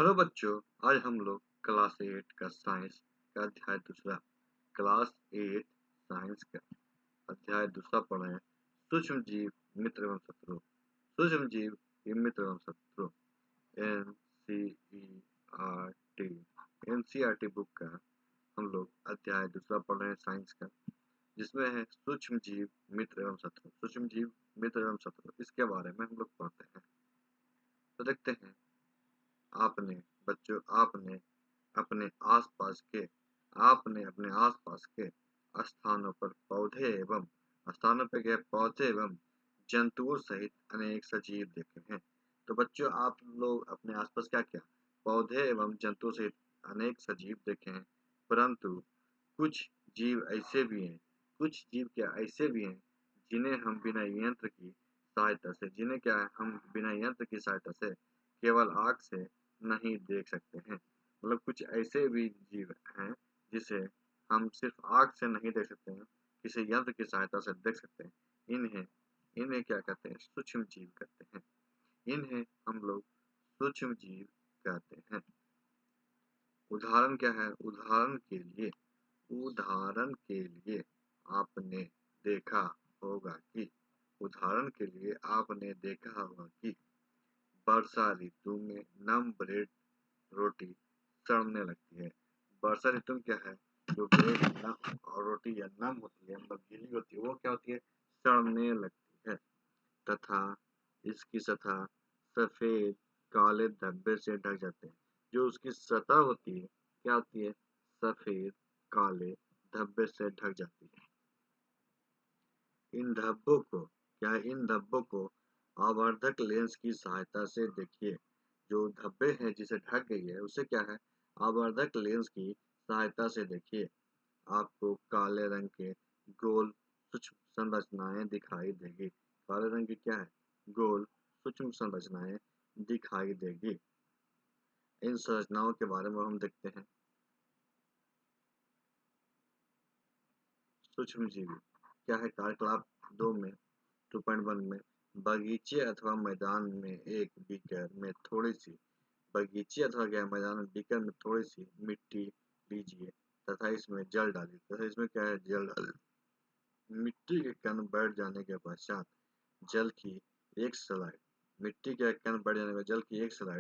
Hello बच्चों, आज हम लोग क्लास 8 का साइंस का अध्याय दूसरा क्लास 8 साइंस का अध्याय दूसरा पढ़ रहे हैं। सूक्ष्म जीव मित्र एवं शत्रु। सूक्ष्म जीव के मित्र एवं शत्रु एनसीईआरटी एनसीईआरटी बुक का हम लोग अध्याय दूसरा पढ़ रहे हैं साइंस का, जिसमें है सूक्ष्म जीव मित्र एवं शत्रु। सूक्ष्म जीव मित्र एवं शत्रु, इसके बारे में हम लोग पढ़ते हैं। तो देखते हैं, आपने बच्चों आपने अपने आसपास के स्थानों पर पौधे एवं जंतुओं सहित अनेक सजीव देखे हैं। तो बच्चों, आप लोग अपने आसपास क्या क्या पौधे एवं जंतुओं सहित अनेक सजीव देखे हैं, परंतु कुछ जीव ऐसे भी हैं कुछ जीव क्या ऐसे भी हैं जिन्हें हम बिना यंत्र की सहायता से केवल आँख से नहीं देख सकते हैं। मतलब कुछ ऐसे भी जीव हैं जिसे हम सिर्फ आँख से नहीं देख सकते हैं, किसी यंत्र की सहायता से देख सकते हैं। इन्हें इन्हें क्या कहते हैं? सूक्ष्म जीव कहते हैं। इन्हें हम लोग सूक्ष्म जीव कहते हैं। उदाहरण क्या है? उदाहरण के लिए आपने देखा होगा कि वर्षा ऋतु में नम ब्रेड रोटी सड़ने लगती है। वर्षा ऋतु में क्या है, जो ब्रेड नम और रोटी या नम होती है, मतलब गीली होती है, वो क्या होती है? सड़ने लगती है तथा इसकी सतह सफेद काले धब्बे से ढक जाते हैं। जो उसकी सतह होती है क्या होती है? सफेद काले धब्बे से ढक जाती है। इन धब्बों को आवर्धक लेंस की सहायता से देखिए। जो धब्बे हैं जिसे ढक गई है उसे क्या है? आवर्धक लेंस की सहायता से देखिए। आपको काले रंग के गोल सूक्ष्म संरचनाएं दिखाई देगी। काले रंग की क्या है? गोल सूक्ष्म संरचनाएं दिखाई देगी। इन संरचनाओं के बारे में हम देखते हैं। सूक्ष्म जीवी क्या है? कार्यकलाप 2 में 2.1 में बगीचे अथवा मैदान में मैदान में बीकर में थोड़ी सी मिट्टी लीजिए तथा इसमें जल डालिए। मिट्टी के कण बैठ जाने के पश्चात जल की एक स्लाइड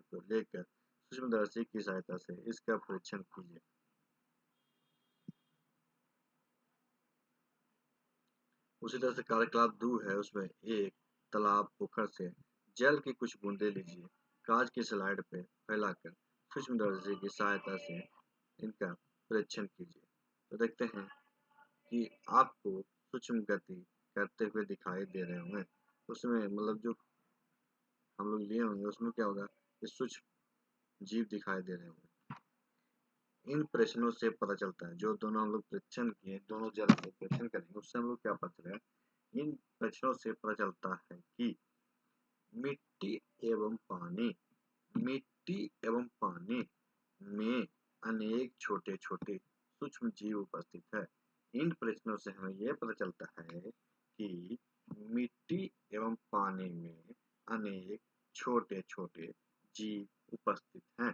को लेकर सूक्ष्मदर्शी की सहायता से इसका परीक्षण कीजिए। उसी तरह से कार्यकलाप 2 है, उसमें एक तालाब पोखर से जल की कुछ बूंदे लीजिए, कांच की स्लाइड पे फैलाकर सूक्ष्मदर्शी की सहायता से इनका परीक्षण कीजिए। तो देखते हैं कि आपको सूक्ष्म गति करते हुए दिखाई दे रहे होंगे। उसमें मतलब जो हम लोग लिए होंगे उसमें क्या होगा? ये सूक्ष्म जीव दिखाई दे रहे होंगे। इन प्रश्नों से पता चलता है, जो दोनों हम लोग परीक्षण किए, दोनों जल से परीक्षण करेंगे, उससे हम लोग क्या पता चलेगा? इन प्रश्नों से पता चलता है कि मिट्टी एवं पानी में अनेक छोटे छोटे सूक्ष्म जीव उपस्थित है। इन प्रश्नों से हमें यह पता चलता है कि मिट्टी एवं पानी में अनेक छोटे छोटे जीव उपस्थित हैं।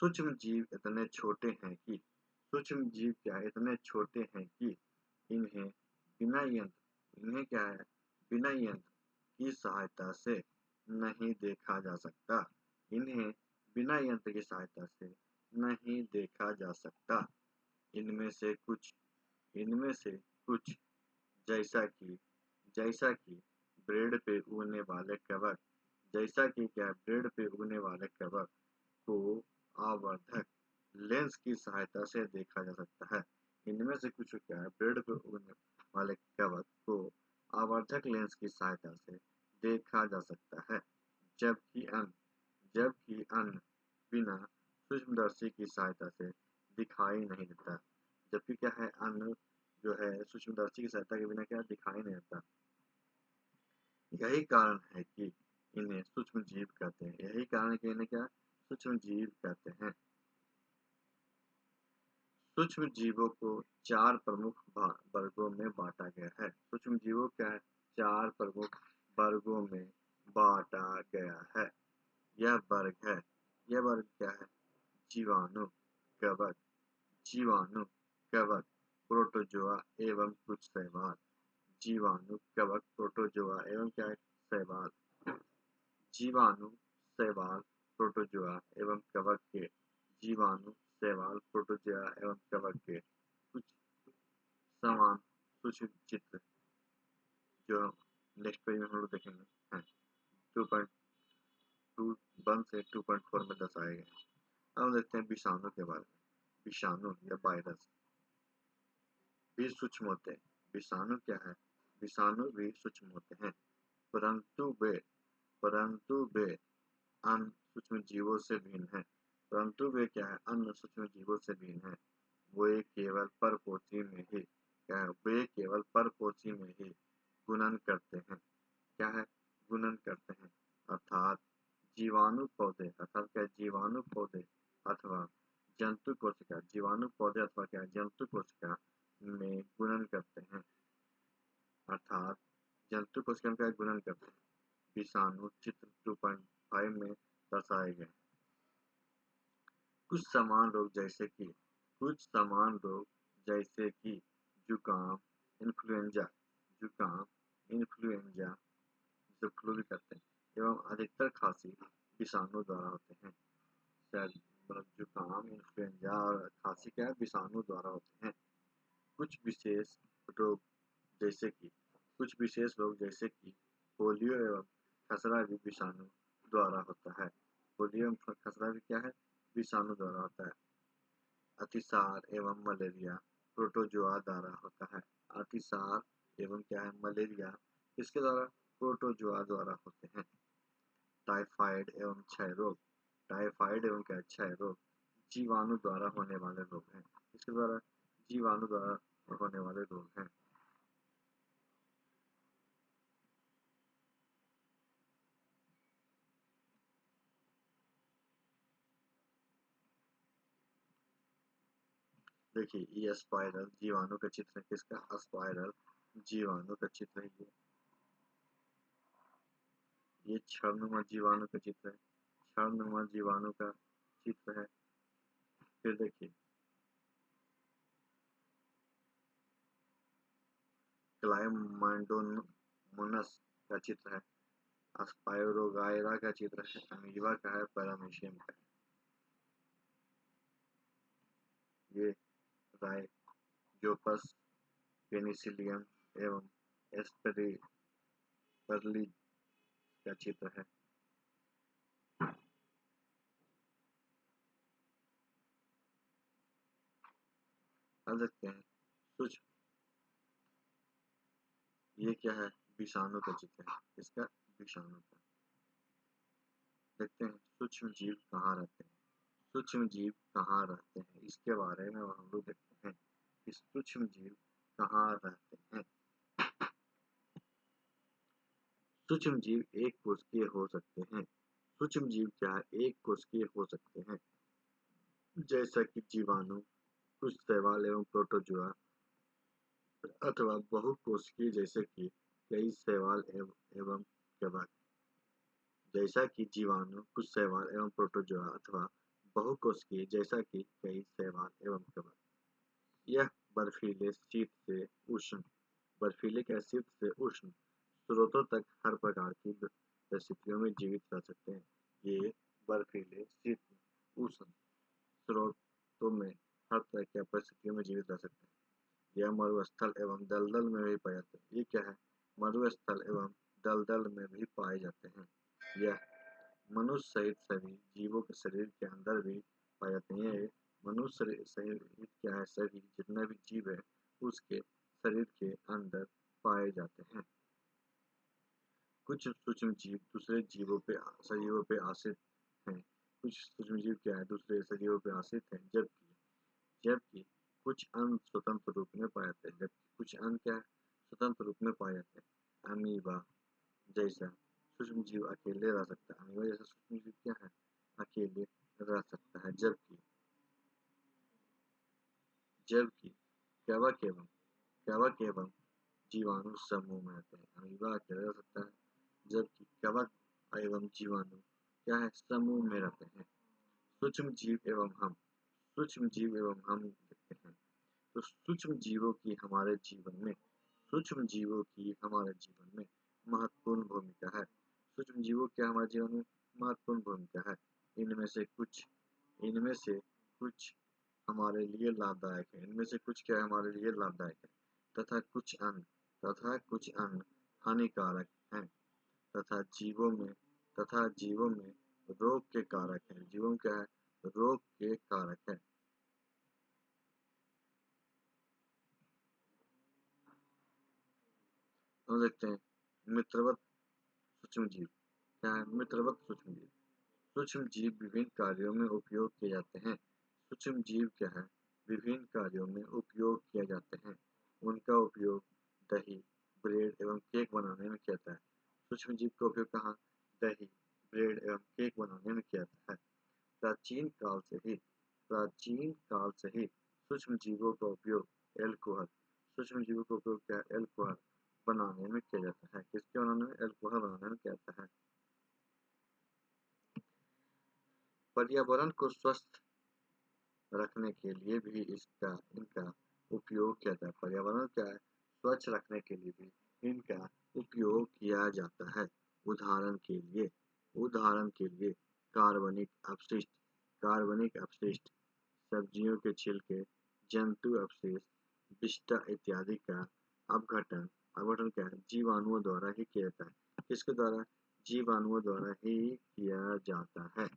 सूक्ष्म जीव इतने छोटे हैं कि इन्हें बिना यंत्र की सहायता से नहीं देखा जा सकता। इनमें से कुछ जैसा कि ब्रेड पे उगने वाले कवक को आवर्धक लेंस की सहायता से देखा जा सकता है। इनमें से कुछ क्या है? ब्रेड पे उगने वाले कवक को आवर्धक लेंस की सहायता से देखा जा सकता है, जबकि अन्य बिना सूक्ष्मदर्शी की सहायता से दिखाई नहीं देता। जबकि क्या है? अन्य जो है सूक्ष्मदर्शी की सहायता के बिना क्या दिखाई नहीं देता। यही कारण है कि इन्हें सूक्ष्म जीव कहते हैं। सूक्ष्म जीवों को 4 प्रमुख वर्गों में बांटा गया है। सूक्ष्म जीवों क्या है? 4 प्रमुख वर्गों में बांटा गया है। यह वर्ग है। यह वर्ग क्या है? जीवाणु, कवक, जीवाणु, कवक, प्रोटोजोआ एवं कुछ शैवाल। जीवाणु, कवक, प्रोटोजोआ एवं क्या है? शैवाल। जीवाणु, शैवाल, प्रोटोजोआ एवं कवक के जीवाणु, शैवाल, प्रोटोजोआ एवं कवक के कुछ समान सूक्ष्म चित्र जो नेक्स्ट पेज में हम लोग देखेंगे हैं 2.21 से 2.4 में दर्शाए गए। अब हम देखते हैं विषाणु के बारे में। विषाणु या वायरस भी सूक्ष्म होते हैं। विषाणु क्या है? विषाणु भी सूक्ष्म होते हैं, परंतु वे अन्य सूक्ष्म जीवों से भिन्न है। परंतु वे क्या है? अन्य सूक्ष्म जीवों से भिन्न है। वे केवल परपोषी में ही क्या है? वे केवल परपोषी में ही गुणन करते हैं। क्या है? गुणन करते हैं। अर्थात जीवाणु पौधे अर्थात क्या? जीवाणु पौधे अथवा जंतु कोशिका, जीवाणु पौधे अथवा क्या? जंतु कोशिका में गुणन करते हैं। अर्थात जंतु कोशिका में क्या? गुणन करते हैं। विषाणु चित्र 2.5 में दर्शाए गए। कुछ सामान्य रोग जैसे कि जुकाम, इन्फ्लुएंजा, जो फ्लू भी करते हैं, एवं अधिकतर खांसी विषाणु द्वारा होते हैं। शायद मतलब जुकाम, इन्फ्लुएंजा और खांसी क्या है? विषाणु द्वारा होते हैं। कुछ विशेष रोग जैसे कि पोलियो एवं खसरा भी विषाणु द्वारा होता है। पोलियो एवं खसरा भी क्या है? विषाणु द्वारा होता है। अतिसार एवं मलेरिया प्रोटोजोआ द्वारा होता है। अतिसार एवं क्या है? मलेरिया इसके द्वारा प्रोटोजोआ द्वारा होते हैं। टाइफाइड एवं क्षय रोग जीवाणु द्वारा होने वाले रोग हैं। इसके द्वारा जीवाणु द्वारा होने वाले रोग हैं। देखिए ये स्पाइरल जीवाणु का चित्र है। किसका? स्पाइरल जीवाणु का चित्र है। ये क्षारनुमा जीवाणु का चित्र है। क्षारनुमा जीवाणु का चित्र है। फिर देखिए क्लाइमाइडोमोनास का चित्र है। स्पाइरोगाइरा का चित्र है। अमीबा का है। पैरामीशियम का है। ये राइजोपस, पेनिसिलियम एवं एस्पेरिपर्लिस का चित्र है। अब देखते हैं सूक्ष्म, ये क्या है? विषाणु का चित्र है। इसका विषाणु का देखते हैं। सूक्ष्म जीव कहाँ रहते हैं? सूक्ष्म जीव कहाँ रहते हैं इसके बारे में हम लोग देखते हैं कि सूक्ष्म जीव कहाँ रहते हैं। सूक्ष्म जीव एक कोशिकीय हो सकते हैं। सूक्ष्म जीव क्या है? एक कोशिकीय हो सकते हैं, जैसा कि जीवाणु, कुछ शैवाल एवं प्रोटोजोआ, अथवा बहुकोशिकीय जैसे कि कई शैवाल एवं कवक। जैसा कि जीवाणु, कुछ शैवाल एवं प्रोटोजोआ अथवा बहुकोशिकीय जैसा कि कई शैवाल एवं कवक। यह बर्फीले क्या? शीत से उष्ण स्रोतों तक हर प्रकार की परिस्थितियों में जीवित रह सकते हैं। ये बर्फीले, शीत, उष्ण स्रोतों में हर तरह की परिस्थितियों में जीवित रह सकते हैं। यह मरुस्थल एवं दलदल में भी पाए जाते हैं। ये क्या है? मरुस्थल एवं दलदल में भी पाए जाते हैं। यह मनुष्य सहित सभी जीवों के शरीर के अंदर भी पाए जाते हैं। ये मनुष्य सहित क्या है? सभी जितने भी जीव है उसके शरीर के अंदर पाए जाते हैं। कुछ सूक्ष्म जीव दूसरे सजीवों पे आश्रित हैं। कुछ सूक्ष्म जीव क्या है? दूसरे सजीवों पे आश्रित हैं, जबकि कुछ अन्य स्वतंत्र रूप में पाए जाते हैं। जबकि कुछ अन्य क्या है? स्वतंत्र रूप में पाए जाते हैं। अमीबा जैसा सूक्ष्म जीव अकेले रह सकता है। अमीबा जैसा सूक्ष्म जीव क्या है? अकेले रह सकता है। जबकि कवक एवं जीवाणु समूह में रहते हैं। अमीबा अकेले रह सकता है, जबकि कवक एवं जीवाणु क्या है, समूह में रहते हैं। सूक्ष्म जीव एवं हम, सूक्ष्म जीव एवं हम देखते हैं। तो सूक्ष्म जीवों की हमारे जीवन में, सूक्ष्म जीवों की हमारे जीवन में महत्वपूर्ण भूमिका है। सूक्ष्म जीवों की हमारे जीवन में महत्वपूर्ण भूमिका है। इनमें से कुछ इनमें से कुछ हमारे लिए लाभदायक है, इनमें से कुछ क्या हमारे लिए लाभदायक है, तथा कुछ अन्य हानिकारक हैं, तथा जीवों में रोग के कारक है। जीवों क्या है, रोग के कारक है। हम देखते हैं मित्रवत सूक्ष्म जीव। क्या है, मित्रवत सूक्ष्म जीव। सूक्ष्म जीव विभिन्न कार्यों में उपयोग किए जाते हैं। सूक्ष्म जीव क्या है, विभिन्न कार्यों में उपयोग किए जाते हैं। उनका उपयोग दही, ब्रेड एवं केक बनाने में किया जाता है। सूक्ष्म जीव का उपयोग कहाँ, दही, ब्रेड एवं केक बनाने में किया जाता है। प्राचीन काल से ही सूक्ष्म जीवों का उपयोग एल्कोहल सूक्ष्म जीवों का उपयोग क्या है, एल्कोहल बनाने में किया जाता है। किसके बनाने में, एल्कोहल बनाने में किया जाता है। पर्यावरण को स्वस्थ रखने के लिए भी इनका उपयोग किया जाता है। पर्यावरण क्या है, स्वच्छ रखने के लिए भी इनका उपयोग किया जाता है। उदाहरण के लिए कार्बनिक अपशिष्ट, सब्जियों के छिलके, जंतु अवशेष, विष्ठा इत्यादि का अपघटन अपघटन क्या है, जीवाणुओं द्वारा ही किया जाता है। किसके द्वारा, जीवाणुओं द्वारा ही किया जाता है।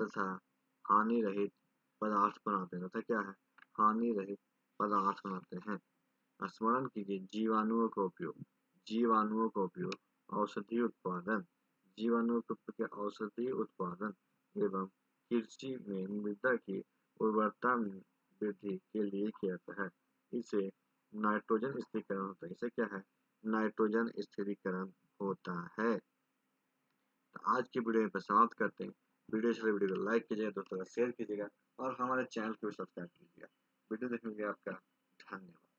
तथा हानि रहित पदार्थ बनाते हैं। तथा क्या है, हानि रहित पदार्थ बनाते हैं। स्मरण कीजिए, जीवाणुओं का उपयोग औषधि उत्पादन औषधि उत्पादन एवं कृषि में मृदा की उर्वरता वृद्धि के लिए किया जाता है। इसे नाइट्रोजन स्थिरीकरण होता है। इसे क्या है, नाइट्रोजन स्थिरीकरण होता है। तो आज की वीडियो में समाप्त करते हैं। वीडियो को लाइक कीजिएगा, दोस्तों का शेयर कीजिएगा और हमारे चैनल को सब्सक्राइब कीजिएगा। वीडियो देखने के लिए आपका धन्यवाद।